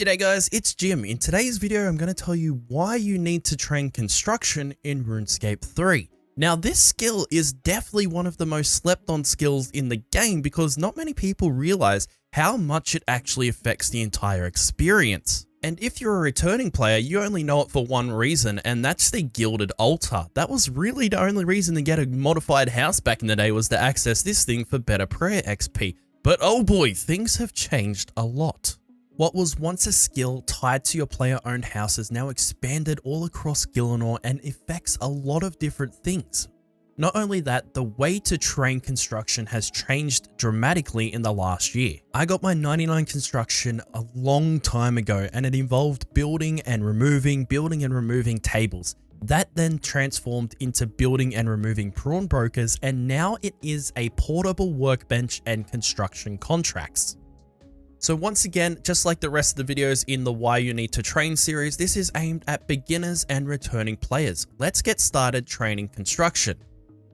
G'day guys, it's Jim. In today's video, I'm going to tell you why you need to train construction in Runescape 3. Now, this skill is definitely one of the most slept on skills in the game because not many people realize how much it actually affects the entire experience. And if you're a returning player, you only know it for one reason, and that's the Gilded Altar. That was really the only reason to get a modified house back in the day, was to access this thing for better prayer XP. But oh boy, things have changed a lot. What was once a skill tied to your player-owned house is now expanded all across Gillinor and affects a lot of different things. Not only that, the way to train construction has changed dramatically in the last year. I got my 99 construction a long time ago, and it involved building and removing tables. That then transformed into building and removing prawn brokers, and now it is a portable workbench and construction contracts. So once again, just like the rest of the videos in the Why You Need to Train series, this is aimed at beginners and returning players. Let's get started training construction.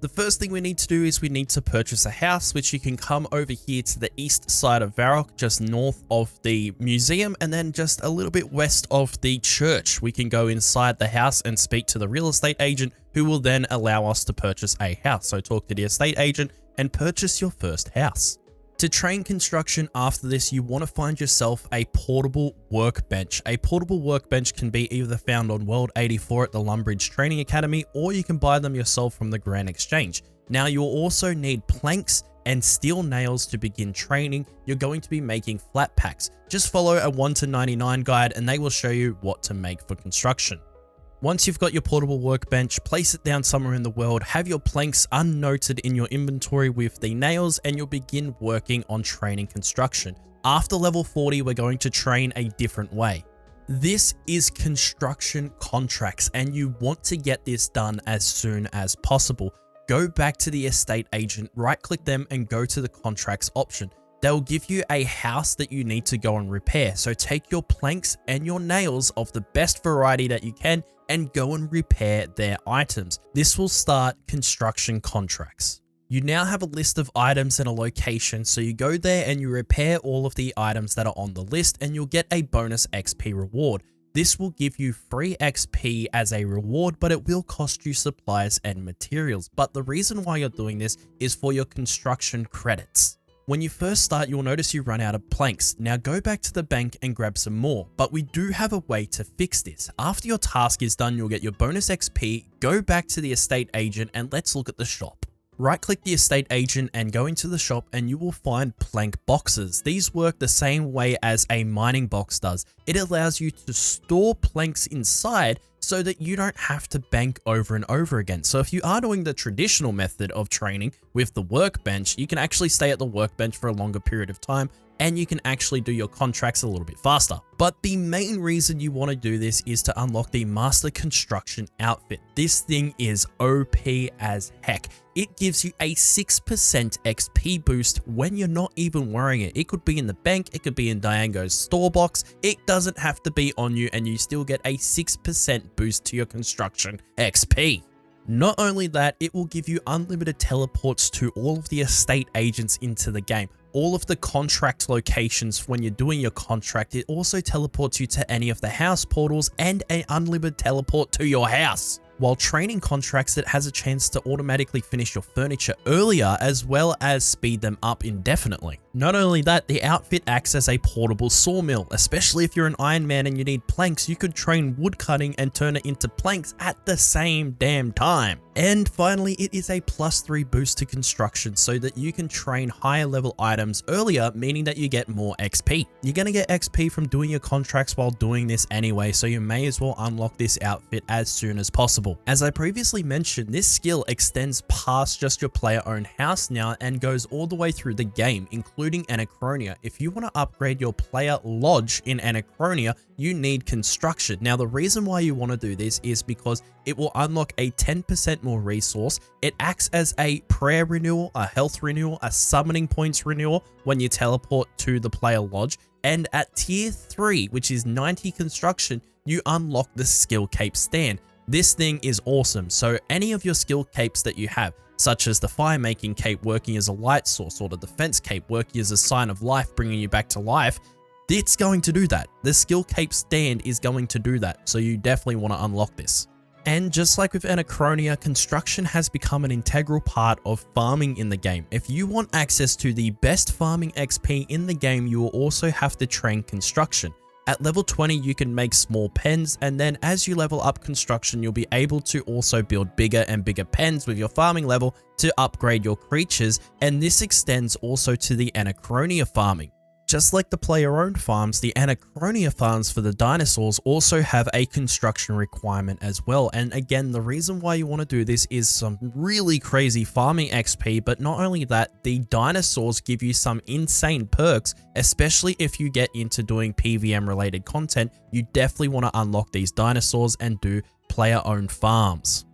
The first thing we need to do is we need to purchase a house, which you can come over here to the east side of Varrock, just north of the museum, and then just a little bit west of the church. We can go inside the house and speak to the real estate agent, who will then allow us to purchase a house. So talk to the estate agent and purchase your first house. To train construction after this, you want to find yourself a portable workbench. A portable workbench can be either found on World 84 at the Lumbridge Training Academy, or you can buy them yourself from the Grand Exchange. Now, you'll also need planks and steel nails to begin training. You're going to be making flat packs. Just follow a 1 to 99 guide and they will show you what to make for construction. Once you've got your portable workbench, place it down somewhere in the world, have your planks unnoted in your inventory with the nails, and you'll begin working on training construction. After level 40, we're going to train a different way. This is construction contracts, and you want to get this done as soon as possible. Go back to the estate agent, right click them and go to the contracts option. They'll give you a house that you need to go and repair. So take your planks and your nails of the best variety that you can and go and repair their items. This will start construction contracts. You now have a list of items and a location, so you go there and you repair all of the items that are on the list, and you'll get a bonus XP reward. This will give you free XP as a reward, but it will cost you supplies and materials. But the reason why you're doing this is for your construction credits. When you first start, you'll notice you run out of planks. Now go back to the bank and grab some more, but we do have a way to fix this. After your task is done, you'll get your bonus XP, go back to the estate agent, and let's look at the shop. Right click the estate agent and go into the shop, and you will find plank boxes. These work the same way as a mining box does. It allows you to store planks inside so that you don't have to bank over and over again. So if you are doing the traditional method of training with the workbench, you can actually stay at the workbench for a longer period of time, and you can actually do your contracts a little bit faster. But the main reason you want to do this is to unlock the Master Construction outfit. This thing is OP as heck. It gives you a 6% XP boost when you're not even wearing it. It could be in the bank, it could be in Diango's store box. It doesn't have to be on you, and you still get a 6% boost to your construction XP. Not only that, it will give you unlimited teleports to all of the estate agents into the game. All of the contract locations when you're doing your contract, it also teleports you to any of the house portals and an unlimited teleport to your house. While training contracts, it has a chance to automatically finish your furniture earlier, as well as speed them up indefinitely. Not only that, the outfit acts as a portable sawmill. Especially if you're an Iron Man and you need planks, you could train wood cutting and turn it into planks at the same damn time. And finally, it is a +3 boost to construction so that you can train higher level items earlier, meaning that you get more XP. You're going to get XP from doing your contracts while doing this anyway, so you may as well unlock this outfit as soon as possible. As I previously mentioned, this skill extends past just your player-owned house now and goes all the way through the game, including Anachronia. If you want to upgrade your player lodge in Anachronia, you need construction. Now, the reason why you want to do this is because it will unlock a 10% more resource. It acts as a prayer renewal, a health renewal, a summoning points renewal when you teleport to the player lodge. And at tier 3, which is 90 construction, you unlock the skill cape stand. This thing is awesome. So any of your skill capes that you have, such as the fire making cape working as a light source, or the defense cape working as a sign of life, bringing you back to life, It's going to do that. The skill cape stand is going to do that, so you definitely want to unlock this. And just like with Anachronia, construction has become an integral part of farming in the game. If you want access to the best farming XP in the game, you will also have to train construction. At level 20, you can make small pens, and then as you level up construction, you'll be able to also build bigger and bigger pens with your farming level to upgrade your creatures, and this extends also to the Anachronia farming. Just like the player-owned farms, the Anachronia farms for the dinosaurs also have a construction requirement as well. And again, the reason why you want to do this is some really crazy farming XP, but not only that, the dinosaurs give you some insane perks, especially if you get into doing PVM related content. You definitely want to unlock these dinosaurs and do player-owned farms.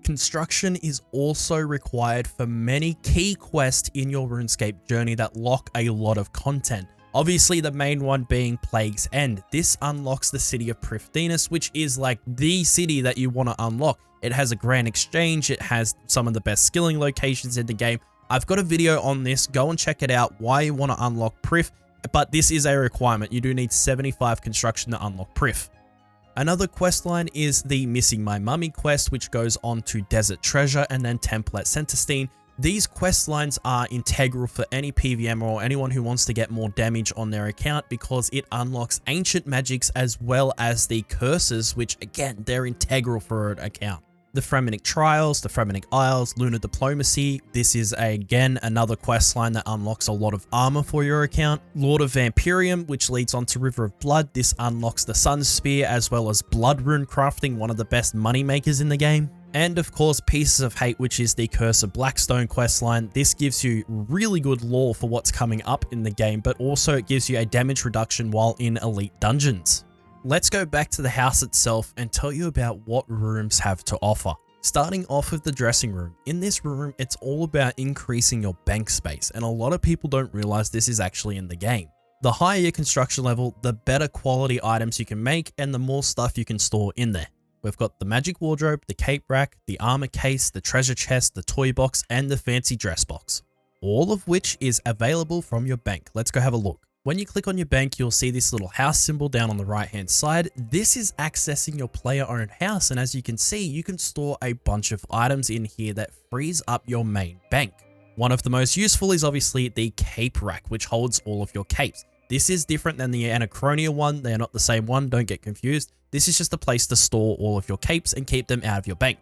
Construction is also required for many key quests in your RuneScape journey that lock a lot of content. Obviously, the main one being Plague's End. This unlocks the city of Prifddinas, which is like the city that you want to unlock. It has a grand exchange, it has some of the best skilling locations in the game. I've got a video on this, go and check it out, why you want to unlock Prif, but this is a requirement. You do need 75 construction to unlock Prif. Another questline is the Missing My Mummy quest, which goes on to Desert Treasure and then Temple at Centerstein. These questlines are integral for any PVM or anyone who wants to get more damage on their account because it unlocks ancient magics as well as the curses, which again, they're integral for an account. The Fremennik Trials, the Fremennik Isles, Lunar Diplomacy. This is again another questline that unlocks a lot of armor for your account. Lord of Vampirium, which leads on to River of Blood. This unlocks the Sun Spear as well as Blood Rune Crafting, one of the best money makers in the game. And of course, Pieces of Hate, which is the Curse of Blackstone questline. This gives you really good lore for what's coming up in the game, but also it gives you a damage reduction while in elite dungeons. Let's go back to the house itself and tell you about what rooms have to offer. Starting off with the dressing room. In this room, it's all about increasing your bank space, and a lot of people don't realize this is actually in the game. The higher your construction level, the better quality items you can make and the more stuff you can store in there. We've got the magic wardrobe, the cape rack, the armor case, the treasure chest, the toy box, and the fancy dress box. All of which is available from your bank. Let's go have a look. When you click on your bank, you'll see this little house symbol down on the right hand side. This is accessing your player owned house, and as you can see, you can store a bunch of items in here that frees up your main bank. One of the most useful is obviously the cape rack, which holds all of your capes. This is different than the Anachronia one. They are not the same one, don't get confused. This is just a place to store all of your capes and keep them out of your bank.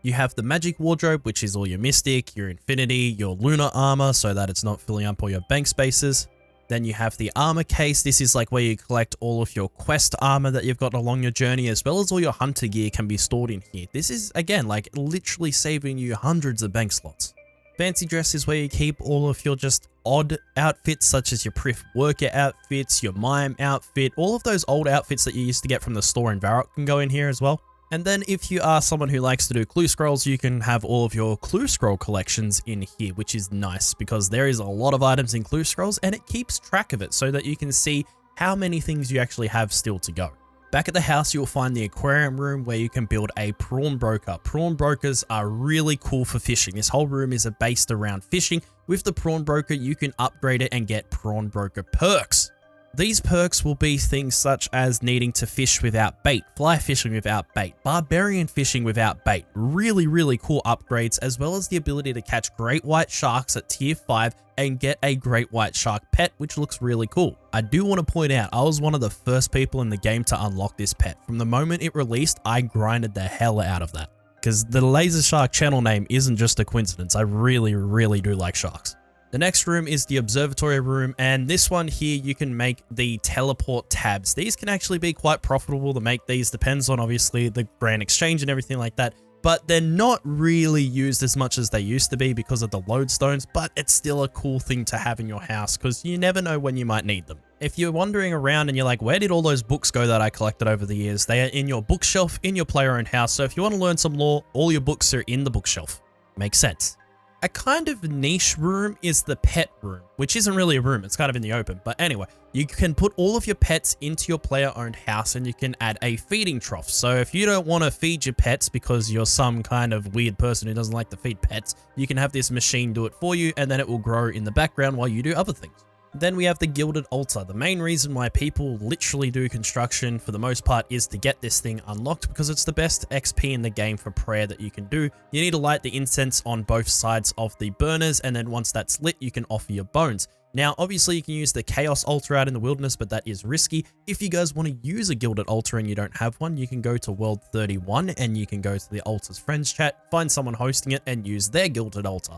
You have the magic wardrobe, which is all your mystic, your infinity, your lunar armor, so that it's not filling up all your bank spaces. Then you have the armor case. This is like where you collect all of your quest armor that you've got along your journey, as well as all your hunter gear can be stored in here. This is, again, like literally saving you hundreds of bank slots. Fancy dress is where you keep all of your just odd outfits, such as your Prif worker outfits, your mime outfit, all of those old outfits that you used to get from the store in Varrock can go in here as well. And then if you are someone who likes to do clue scrolls, you can have all of your clue scroll collections in here, which is nice because there is a lot of items in clue scrolls and it keeps track of it so that you can see how many things you actually have still to go. Back at the house, you'll find the Aquarium Room where you can build a prawn broker. Prawn brokers are really cool for fishing. This whole room is based around fishing. With the prawn broker, you can upgrade it and get prawn broker perks. These perks will be things such as needing to fish without bait, fly fishing without bait, barbarian fishing without bait. Really, really cool upgrades, as well as the ability to catch great white sharks at tier 5 and get a great white shark pet, which looks really cool. I do want to point out, I was one of the first people in the game to unlock this pet. From the moment it released, I grinded the hell out of that. Because the Laser Shark channel name isn't just a coincidence. I really, really do like sharks. The next room is the observatory room, and this one here you can make the teleport tabs. These can actually be quite profitable to make these, depends on obviously the grand exchange and everything like that, but they're not really used as much as they used to be because of the lodestones, but it's still a cool thing to have in your house because you never know when you might need them. If you're wandering around and you're like, where did all those books go that I collected over the years? They are in your bookshelf in your player-owned house, so if you want to learn some lore, all your books are in the bookshelf. Makes sense. A kind of niche room is the pet room, which isn't really a room, it's kind of in the open. But anyway, you can put all of your pets into your player-owned house and you can add a feeding trough. So if you don't want to feed your pets because you're some kind of weird person who doesn't like to feed pets, you can have this machine do it for you and then it will grow in the background while you do other things. Then we have the Gilded Altar. The main reason why people literally do construction for the most part is to get this thing unlocked because it's the best XP in the game for prayer that you can do. You need to light the incense on both sides of the burners, and then once that's lit, you can offer your bones. Now, obviously you can use the Chaos Altar out in the wilderness, but that is risky. If you guys want to use a Gilded Altar and you don't have one, you can go to World 31 and you can go to the Altar's Friends chat, find someone hosting it and use their Gilded Altar.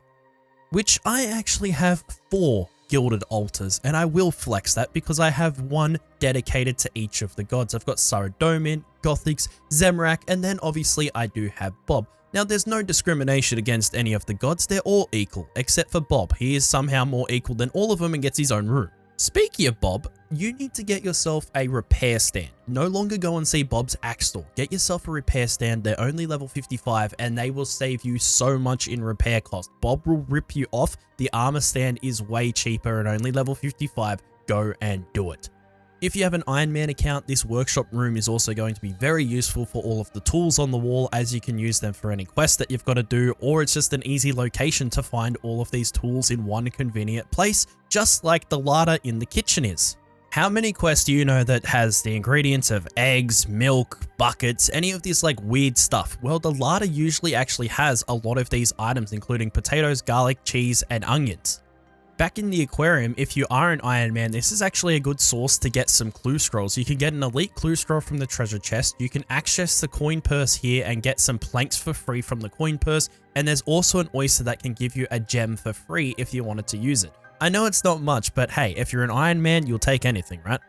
Which I actually have 4 Gilded Altars, and I will flex that because I have one dedicated to each of the gods. I've got Saradomin, Gothix, Zemrak, and then obviously I do have Bob. Now, there's no discrimination against any of the gods, they're all equal, except for Bob. He is somehow more equal than all of them and gets his own room. Speaking of Bob, you need to get yourself a repair stand. No longer go and see Bob's axe store. Get yourself a repair stand, they're only level 55 and they will save you so much in repair cost. Bob will rip you off, the armor stand is way cheaper and only level 55, go and do it. If you have an Iron Man account, this workshop room is also going to be very useful for all of the tools on the wall, as you can use them for any quest that you've got to do, or it's just an easy location to find all of these tools in one convenient place, just like the larder in the kitchen is. How many quests do you know that has the ingredients of eggs, milk, buckets, any of this like weird stuff? Well, the larder usually actually has a lot of these items, including potatoes, garlic, cheese, and onions. Back in the aquarium, if you are an Iron Man, this is actually a good source to get some clue scrolls. You can get an elite clue scroll from the treasure chest, you can access the coin purse here and get some planks for free from the coin purse, and there's also an oyster that can give you a gem for free if you wanted to use it. I know it's not much, but hey, if you're an Iron Man, you'll take anything, right?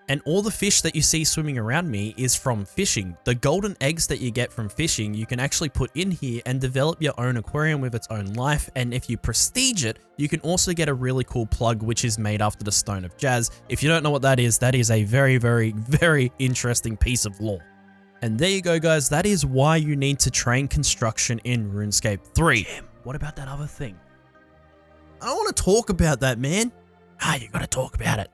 And all the fish that you see swimming around me is from fishing. The golden eggs that you get from fishing, you can actually put in here and develop your own aquarium with its own life. And if you prestige it, you can also get a really cool plug, which is made after the Stone of Jazz. If you don't know what that is a very, very, very interesting piece of lore. And there you go, guys. That is why you need to train construction in RuneScape 3. Jim, what about that other thing? I don't want to talk about that, man. You gotta talk about it.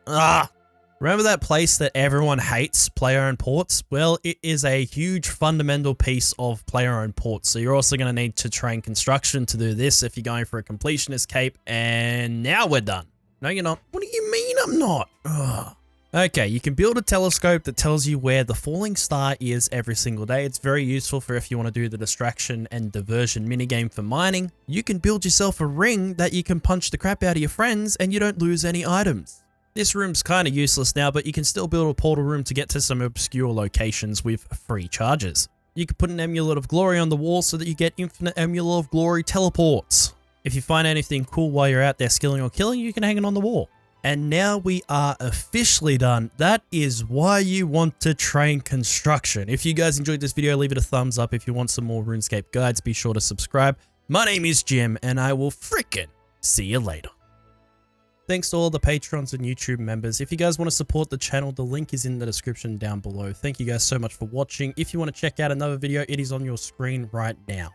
Remember that place that everyone hates, player-owned ports? Well, it is a huge fundamental piece of player-owned ports, so you're also going to need to train construction to do this if you're going for a completionist cape, and now we're done. No, you're not. What do you mean I'm not? Okay, you can build a telescope that tells you where the falling star is every single day. It's very useful for if you want to do the distraction and diversion minigame for mining. You can build yourself a ring that you can punch the crap out of your friends and you don't lose any items. This room's kind of useless now, but you can still build a portal room to get to some obscure locations with free charges. You can put an Amulet of Glory on the wall so that you get infinite Amulet of Glory teleports. If you find anything cool while you're out there skilling or killing, you can hang it on the wall. And now we are officially done. That is why you want to train construction. If you guys enjoyed this video, leave it a thumbs up. If you want some more RuneScape guides, be sure to subscribe. My name is Jim, and I will frickin' see you later. Thanks to all the patrons and YouTube members. If you guys want to support the channel, the link is in the description down below. Thank you guys so much for watching. If you want to check out another video, it is on your screen right now.